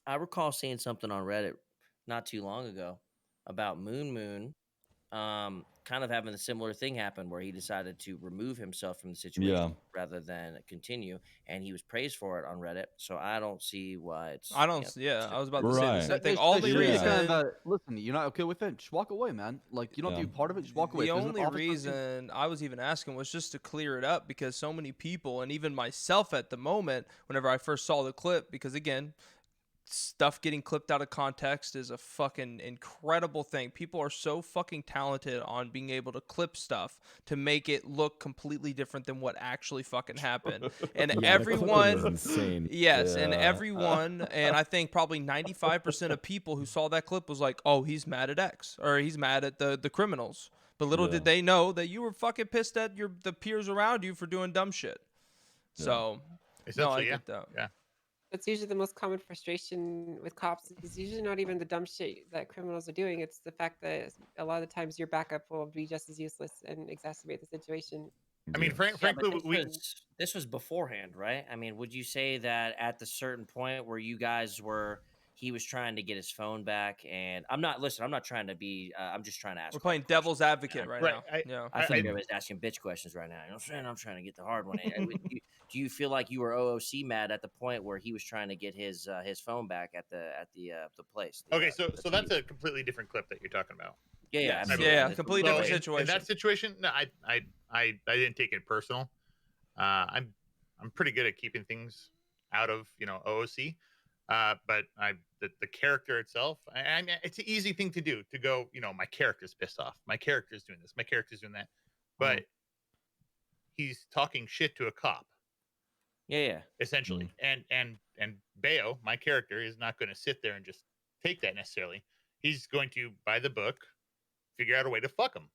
I recall seeing something on Reddit not too long ago about Moon kind of having a similar thing happen where he decided to remove himself from the situation Yeah. rather than continue, and he was praised for it on Reddit. So I don't see why it's I don't. Yeah, I was about to say the Right. same thing. All the reason. Listen, you're not okay with it. Just walk away, man. Like you don't have to be part of it. Just walk away. The only reason I was even asking was just to clear it up because so many people, and even myself at the moment, whenever I first saw the clip, because again, stuff getting clipped out of context is a fucking incredible thing. People are so fucking talented on being able to clip stuff to make it look completely different than what actually fucking happened. And Yeah, everyone, insane. yes, and everyone, and I think probably 95% of people who saw that clip was like, "Oh, he's mad at X, or he's mad at the criminals." But little did they know that you were fucking pissed at the peers around you for doing dumb shit. So, no, I get that. Yeah. That's usually the most common frustration with cops. It's usually not even the dumb shit that criminals are doing. It's the fact that a lot of the times your backup will be just as useless and exacerbate the situation. I mean, frankly, this was beforehand, right? I mean, would you say that at the certain point where you guys were, he was trying to get his phone back, and I'm not trying to be. I'm just trying to ask. We're playing devil's advocate right now. I think everybody's asking bitch questions right now. You know what I'm saying? I'm trying to get the hard one. Do you feel like you were OOC mad at the point where he was trying to get his phone back at the place? Okay, so that's a completely different clip that you're talking about. Yeah, completely different situation. In that situation, no, I didn't take it personal. I'm pretty good at keeping things out of OOC. But the character itself, I mean, it's an easy thing to do to go, my character's pissed off. My character's doing this. My character's doing that. But he's talking shit to a cop. Yeah. Essentially. And Bayo, my character, is not going to sit there and just take that necessarily. He's going to, by the book, figure out a way to fuck him.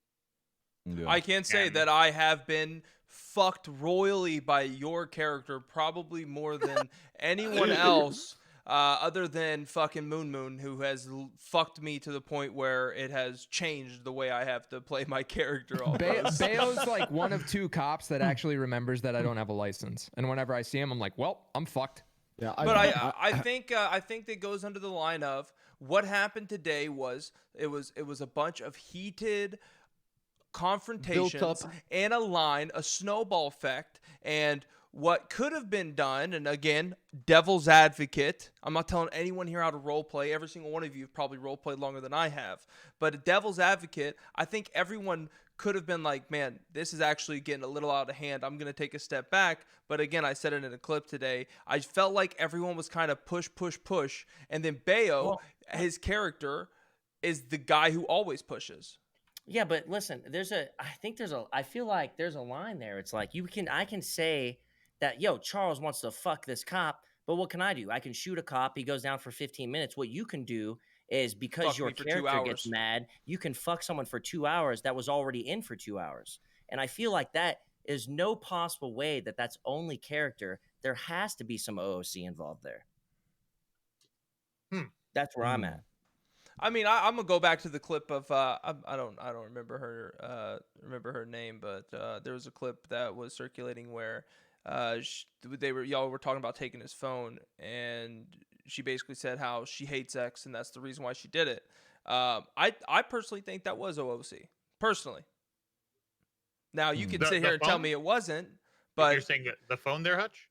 Yeah. I can say that I have been fucked royally by your character, probably more than anyone else. Other than fucking Moon, who has fucked me to the point where it has changed the way I have to play my character. Bayo's like one of two cops that actually remembers that I don't have a license, and whenever I see him, I'm like, well, I'm fucked. Yeah, but I think that goes under the line of what happened today was it was a bunch of heated confrontations and a snowball effect, and what could have been done, and again, devil's advocate. I'm not telling anyone here how to role play. Every single one of you have probably role played longer than I have. But a devil's advocate, I think everyone could have been like, man, this is actually getting a little out of hand. I'm going to take a step back. But again, I said it in a clip today. I felt like everyone was kind of push. And then Bayo, his character, is the guy who always pushes. Yeah, but listen, I feel like there's a line there. It's like I can say that, Charles wants to fuck this cop, but what can I do? I can shoot a cop. He goes down for 15 minutes. What you can do is, because your character gets mad, you can fuck someone for 2 hours that was already in for 2 hours. And I feel like that is no possible way that that's only character. There has to be some OOC involved there. That's where I'm at. I mean, I'm gonna go back to the clip of I don't remember her name, but there was a clip that was circulating where y'all were talking about taking his phone, and she basically said how she hates X and that's the reason why she did it. I personally think that was OOC personally. Now you can sit here and tell me it wasn't. But you're saying the phone there, Hutch?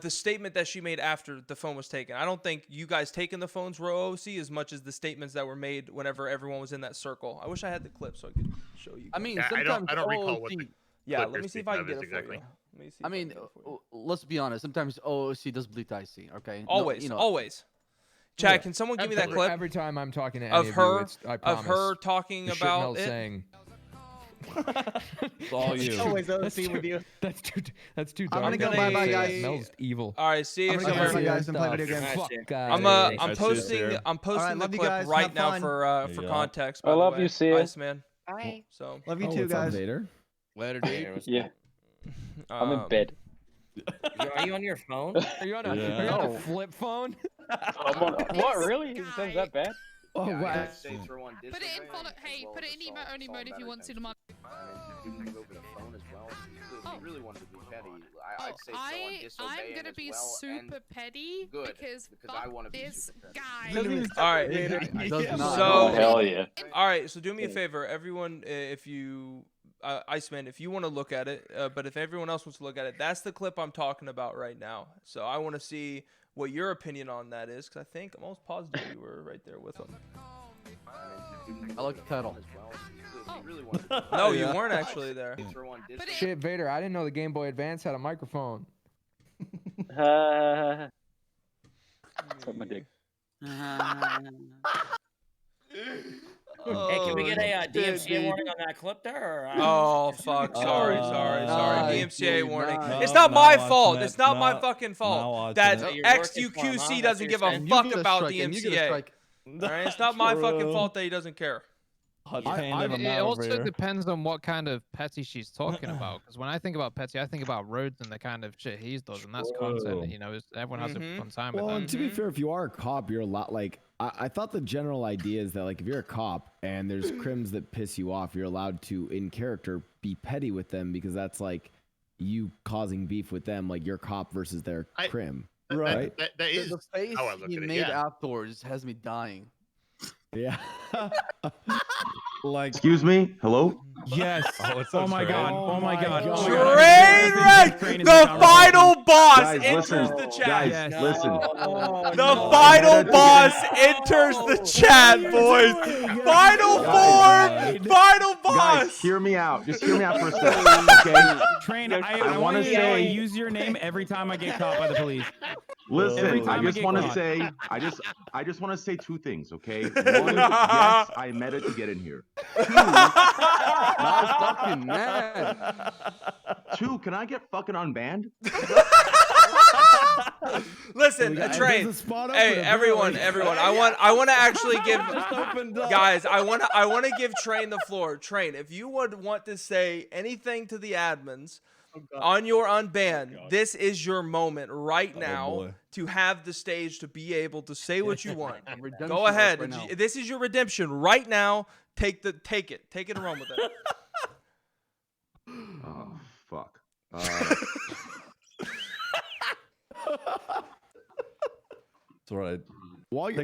The statement that she made after the phone was taken. I don't think you guys taking the phones were OOC as much as the statements that were made whenever everyone was in that circle. I wish I had the clip so I could show you guys. I mean, I don't recall what the let me see if I can get it for you. I mean, let's be honest. Sometimes OOC does bleed icy. Okay. Always, always. Chad, can someone give me that clip? Every time I'm talking to of her, I promise, of her talking about it. Saying, it's all you. Always OOC with you. That's too dark. I'm gonna go bye, guys. It smells evil. All right, see you. I'm gonna go bye, guys, and play video games. Fuck, I'm posting the clip right now for context. I love you, Sia. Nice, man. Bye. So love you too, guys. Later, Yeah. I'm in bed. Are you on your phone? Are you on a flip phone? What, really? Is that bad? Oh, wow. Put it in follow. Hey, put it in emote only mode if you want to. Oh, you really wanted to be petty, I'd say I'm gonna be super petty because I want to be this super petty. guy. All right. It does not. So hell yeah. all right. So do me a favor, everyone. If you, Iceman, if you want to look at it, but if everyone else wants to look at it, that's the clip I'm talking about right now. So I want to see what your opinion on that is, because I think I'm almost positive you were right there with him. I like the title. No, you weren't actually there. Shit, Vader, I didn't know the Game Boy Advance had a microphone. Suck my dick. Hey, can we get a DMCA warning on that clip there? Or, Oh fuck! Sorry. DMCA warning. No, It's not no, my watching fault. it. It's not my No, fucking not fault watching that it. So you're working for him, XQC huh? doesn't That's give what a you're fuck You get a about strike, and you get a DMCA. strike. All right? It's not my fucking True. fault that he doesn't care. It also depends on what kind of petty she's talking about. Because when I think about petty, I think about Rhodes and the kind of shit he's does, and that's content. You know, everyone has a fun time with Well, that. and to be fair, if you are a cop, you're a lot like I thought the general idea is that like if you're a cop and there's crims that piss you off, you're allowed to in character be petty with them because that's like you causing beef with them, like your cop versus their crim. Right. That is The face how I look he at it. made Yeah. afterwards has me dying. Yeah. Like, excuse me, hello. Yes. Oh my god. Oh my god. Train wreck! The final boss Guys, enters listen. the chat. Guys, listen. The final boss enters the chat, boys. Final form. Final boss. Guys, hear me out. Just hear me out for a second, okay? Train, I want to say. use your name every time I get caught by the police. Listen, I just want to say. I just want to say two things, okay? One, yes, I met it to get in here. Fucking man. Two, can I get fucking unbanned? Listen, Train. Hey, everyone. I want to actually give guys. I want to give Train the floor. Train, if you would want to say anything to the admins on your unban, this is your moment right now to have the stage to be able to say what you want. Go ahead. Right This is your redemption right now. Take it. Take it and run with it. Oh fuck. That's right. While you're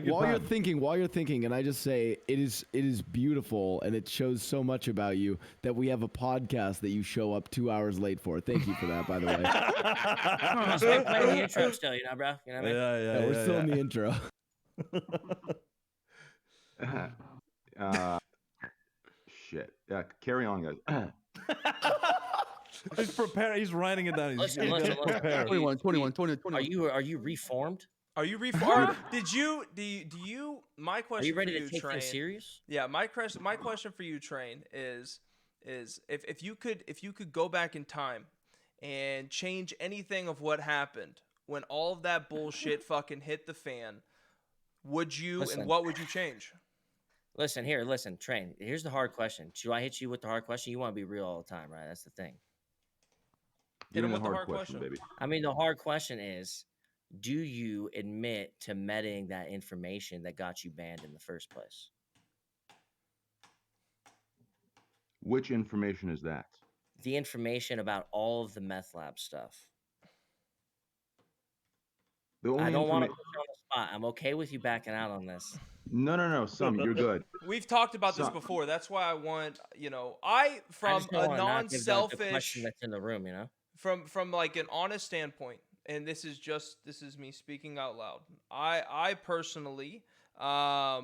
thinking, and I just say it is beautiful, and it shows so much about you that we have a podcast that you show up 2 hours late for. Thank you for that, by the way. We're playing the intro still, you know, bro. You know what I mean? Yeah. We're still in the intro. Shit. Yeah, carry on, guys. He's prepared. He's writing it down. He's Listen. prepared. 21, 21, 20, 21. Are you reformed? Are you reformed? Do you? My question. Are you ready for to take Train, this serious? Yeah, my question for you, Train, is if you could go back in time and change anything of what happened when all of that bullshit fucking hit the fan, would you? Listen. And what would you change? Listen, Train. Here's the hard question. Should I hit you with the hard question? You want to be real all the time, right? That's the thing. Hit him Give me with the the hard hard question, baby. I mean, the hard question is, do you admit to medding that information that got you banned in the first place? Which information is that? The information about all of the meth lab stuff. The only I don't want to informa- put you on the spot. I'm okay with you backing out on this. No, Some, you're good. We've talked about this Some- before. That's why I want, I from just don't a wanna not give the non-selfish, question that's in the room, you know. from like an honest standpoint, and this is me speaking out loud. I personally, I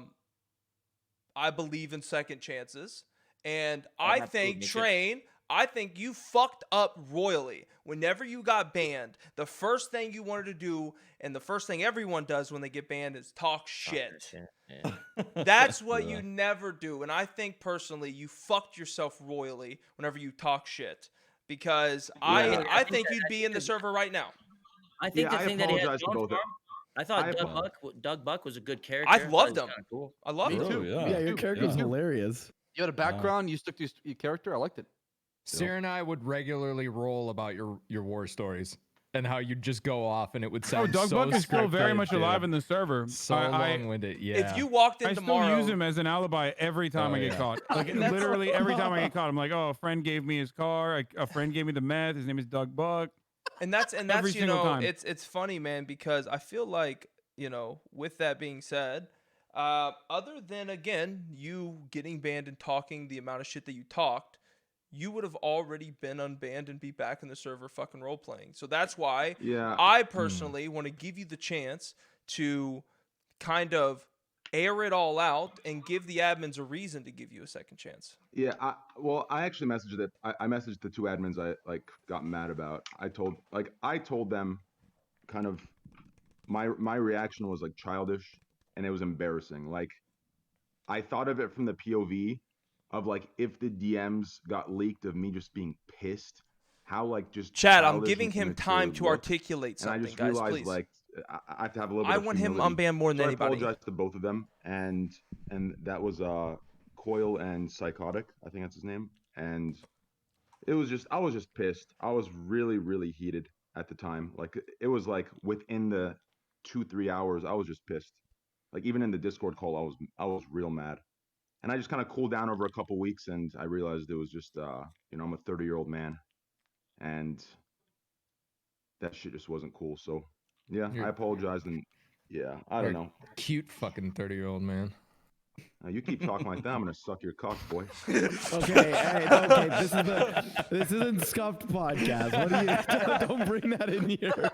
believe in second chances, and I think Train. I think you fucked up royally. Whenever you got banned, the first thing you wanted to do, and the first thing everyone does when they get banned, is talk shit. Yeah. That's what you never do. And I think personally, you fucked yourself royally whenever you talk shit. Because I think you'd be in the server right now. I think the thing that he had to going both. for him, I thought Doug Buck was a good character. I loved him. Cool. I loved Me him. too. Yeah, your character's hilarious. You had a background. You stuck to your character. I liked it. Sierra and I would regularly roll about your war stories. and how you'd just go off and it would Oh, sound Doug so Buck is still very scripted, much dude. alive in the server. So long-winded. Yeah. If you walked in I still tomorrow, use him as an alibi every time Oh, I get yeah. caught. Like literally every time I get caught, I'm like, oh, a friend gave me his car. A friend gave me the meth. His name is Doug Buck. and that's Every you single know, time. it's funny, man, because I feel like, you know, with that being said, other than again you getting banned and talking the amount of shit that you talked, you would have already been unbanned and be back in the server fucking role playing. So that's why I personally want to give you the chance to kind of air it all out and give the admins a reason to give you a second chance. Yeah, I actually messaged it. I messaged the two admins I like got mad about. I told them kind of my reaction was like childish and it was embarrassing. Like I thought of it from the POV of like if the DMs got leaked of me just being pissed, how like just Chad, I'm childish giving and him immature time it to looked. articulate And I something, just guys, realized please. like I have to have a little bit I of want him humility. unbanned more than So anybody. I apologize to both of them, and that was Coil and Psychotic, I think that's his name. And it was just I was just pissed. I was really, really heated at the time. Like it was like within the 2-3 hours, I was just pissed. Like even in the Discord call, I was real mad. And I just kind of cooled down over a couple weeks, and I realized it was just you know, I'm a 30-year-old man, and that shit just wasn't cool. So yeah, I apologize, and yeah, I don't know. Cute fucking 30-year-old man. You keep talking like that, I'm gonna suck your cock, boy. Okay, okay, this isn't Scuffed podcast. What do you? Don't bring that in here.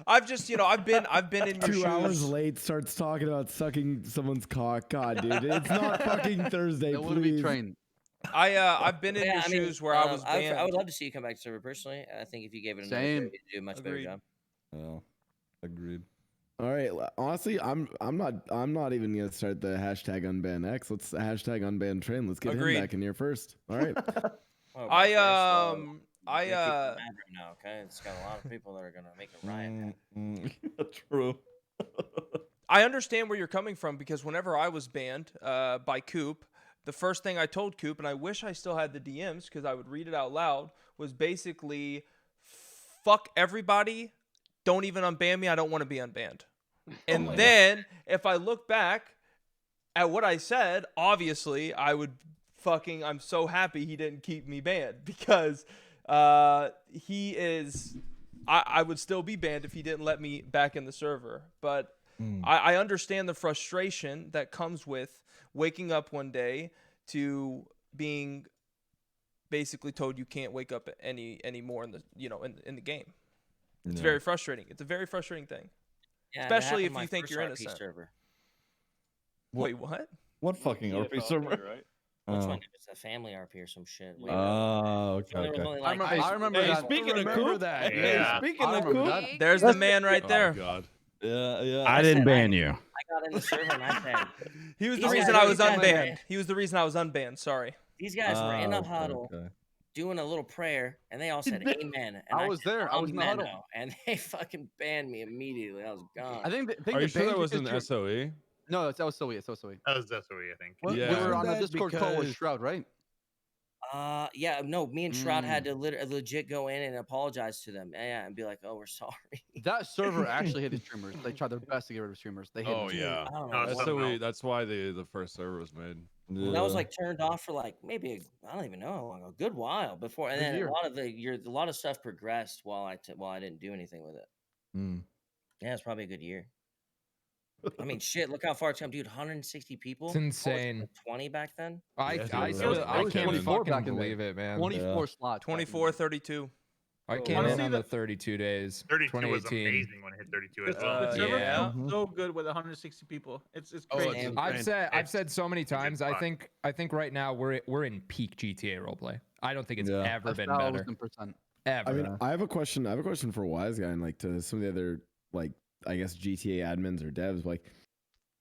I've just, you know, I've been in your 2 shoes. hours late, starts talking about sucking someone's cock. God, dude, it's not fucking Thursday. That would be Please. trained. I've been in your shoes where I was banned. I would love to see you come back to server personally. I think if you gave it another Same. go, you'd do a much better job. Well, agreed. All right, honestly, I'm not even gonna start the hashtag unban X. Let's hashtag unban train. Let's get Agreed. him back in here first. All right. Oh, I yeah, people are mad right now, okay? It's got a lot of people that are gonna make a riot. True. I understand where you're coming from because whenever I was banned by Coop, the first thing I told Coop, and I wish I still had the DMs because I would read it out loud, was basically, fuck everybody. Don't even unban me. I don't want to be unbanned. And then if I look back at what I said, obviously I would I'm so happy he didn't keep me banned because he is, I would still be banned if he didn't let me back in the server. But I understand the frustration that comes with waking up one day to being basically told you can't wake up anymore in the, you know, in the game. It's very frustrating. It's a very frustrating thing. Yeah, especially if you think you're innocent. Server. Wait, what? What fucking RP server? Right? Which one? It's a family RP or some shit. Oh, okay. I remember that. Speaking of Coop, that. Yeah. Speaking of Coop, there's the man right there. Oh God. Yeah. I didn't ban you. I got in the server and I said he was the reason I was unbanned. He was the reason I was unbanned. Sorry. These guys were in a huddle doing a little prayer, and they all said amen. And I was there. I was in the huddle. And they fucking banned me immediately. I was gone. I think. Are you sure that was an SOE? No, it's SOE. It's SOE. That was SOE, I think. Well, Yeah. we were on the Discord call with Shroud, right? Yeah, no, me and Shroud had to legit go in and apologize to them, and be like, "Oh, we're sorry." That server actually hated streamers. They tried their best to get rid of streamers. They hated them. Yeah. SOE. That's why the first server was made. Yeah. That was like turned off for like maybe I don't even know how long, a good while before, and then a lot of stuff progressed while I didn't do anything with it. Yeah, it's probably a good year. I mean, shit! Look how far it's come, dude. 160 people. It's insane. 20 back then. I can't 24 fucking believe it, man. 24 slots. 24, 32. I came in on the 32 days. 32 was 2018. amazing when it hit 32 as The well. server yeah. felt so good with 160 people. It's crazy. I've said so many times. I think right now we're in peak GTA roleplay. I don't think it's ever been better. 1,000%. Ever. I mean, I have a question. I have a question for Wise Guy and like to some of the other like I guess GTA admins or devs. Like,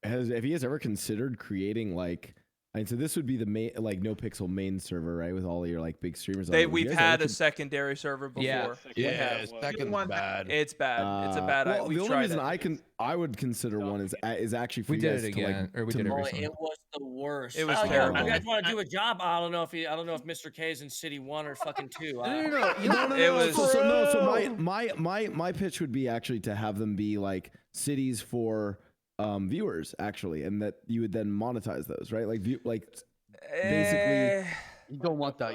have you guys ever considered creating like? And so this would be the main, like Nopixel main server, right? With all of your like big streamers. We've had a secondary server before. Yeah, second's bad. It's bad. It's a bad. Well, the only reason it. I would consider one is actually for we you did guys it to, again, like, or we did it Well, recently. it was the worst. It was Oh, terrible. You guys want to do a job? I don't know if Mr. K is in City 1 or fucking 2. No. It was So my pitch would be actually to have them be like cities for viewers actually, and that you would then monetize those, right? Like basically. You don't want that.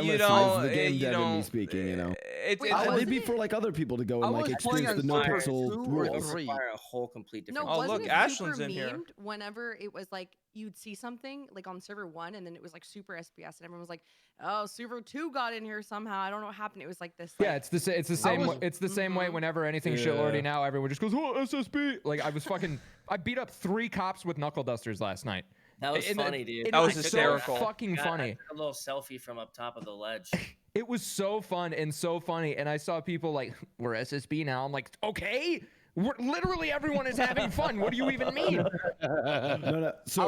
You don't. The game dev in me speaking, you know. It'd be for like other people to go and like experience the Nopixel rules. Require a whole complete different. Oh, look, Ashlyn's in here. Whenever it was like you'd see something like on server 1, and then it was like super SPS, and everyone was like, "Oh, server 2 got in here somehow." I don't know what happened. It was like this. Yeah, it's the same way. Whenever anything's shitlordy now, everyone just goes, "Oh, SSB!" Like I beat up 3 cops with knuckle dusters last night. That was funny, dude. That was hysterical. So fucking funny. A little selfie from up top of the ledge. It was so fun and so funny, and I saw people like, "We're SSB now." I'm like, "Okay, literally everyone is having fun. What do you even mean?" No. So